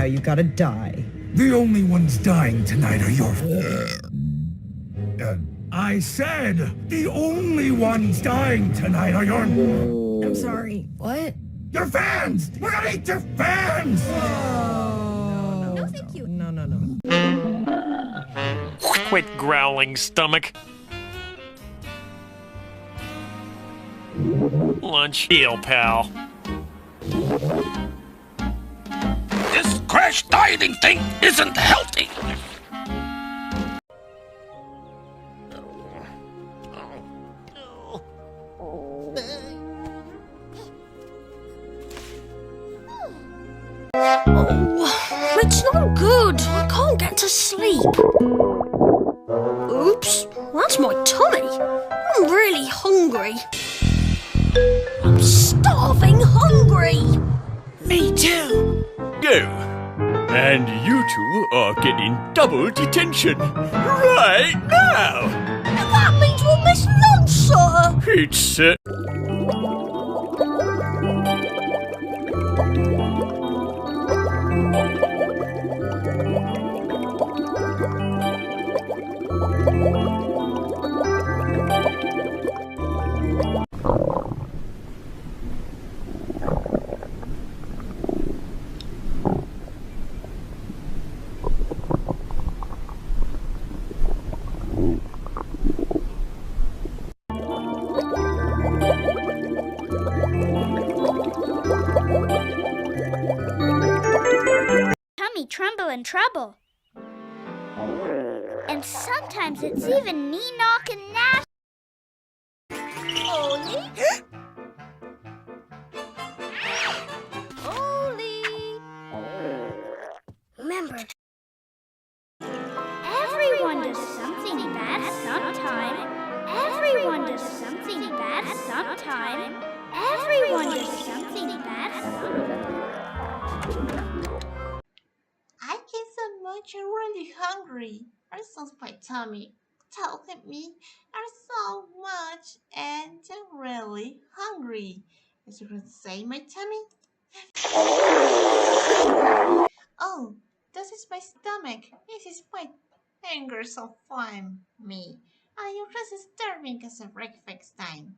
you gotta die. The only ones dying tonight are your... I said, the only ones dying tonight are your... I'm sorry, what? Your fans! We're gonna eat your fans! No, thank you. No. Quit growling, stomach. Lunch deal, pal. This crash dieting thing isn't healthy! Oh, it's not good. I can't get to sleep. Oops, that's my tummy. I'm really hungry. I'm starving hungry. Me too. Go. And you two are getting double detention right now. That means we'll miss lunch, sir. It's Tummy tremble and trouble. And sometimes it's even knee knock and nasty. Oli? Oli? Remember, Everyone does something bad sometime. Everyone does something bad sometime. Everyone does something bad sometime. I get so much, I'm really hungry. Or sounds my tummy telling me I'm so much and I'm really hungry. Is it going to say my tummy? Oh, this is my stomach. This is my anger so fine me. I am just starving as a breakfast time.